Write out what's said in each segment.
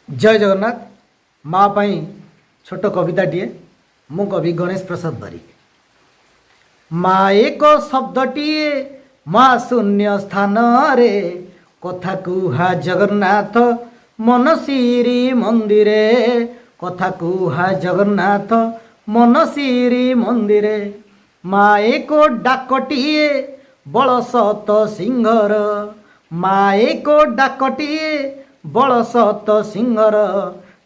जय जगन्नाथ। माँ पाई छोट कविताटीए मु कवि गणेश प्रसाद बारिक। माँ एक शब्दटीए महाशून्य स्थान रे कथा कुहा जगन्नाथ मन श्री मंदिरे कथा कुहा जगन्नाथ मन श्री मंदिरे। माँ एक डाकटीए बल सत सिंहर माँ एक डाकटीए बल सत सिंहर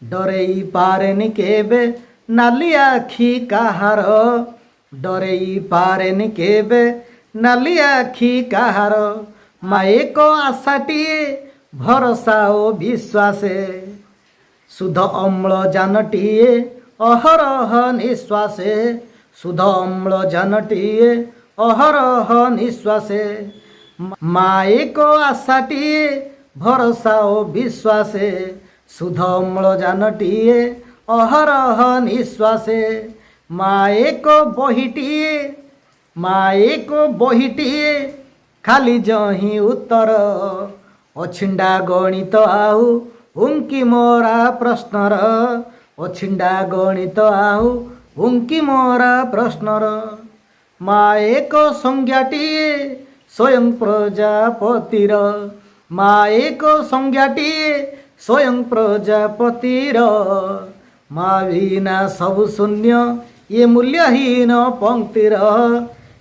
डरेई पारेनि केबे नाली आखि काहार डरेई पारेनि केबे नाली आखि काहार। माँ एक आशाटीए भरोसा ओ विश्वासे शुद्ध अम्लजानटीए अहरह निश्वासे शुद्ध अम्लजानटीए अहरह निश्वासे। माँ एक आशाटीए भरोसा ओ विश्वासे शुद्ध अम्लजानटीए अहरह निश्वासे। माँ एक बहिटीए खाली जही उत्तर अछिंडा गणित आहु हुंकी मोरा प्रश्नर अछिंडा गणित आहु हुंकी मोरा प्रश्नर। माँ एक संज्ञाटीए स्वयं प्रजापतिर माँ एक संज्ञाटीए स्वयं प्रजापतिर। माँ बिना सब शून्य ये मूल्यहीन पंक्तिर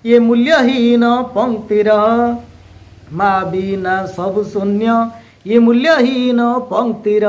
ये मूल्यहीन पंक्तिर। माँ बिना सब शून्य ये मूल्यहीन पंक्तिर।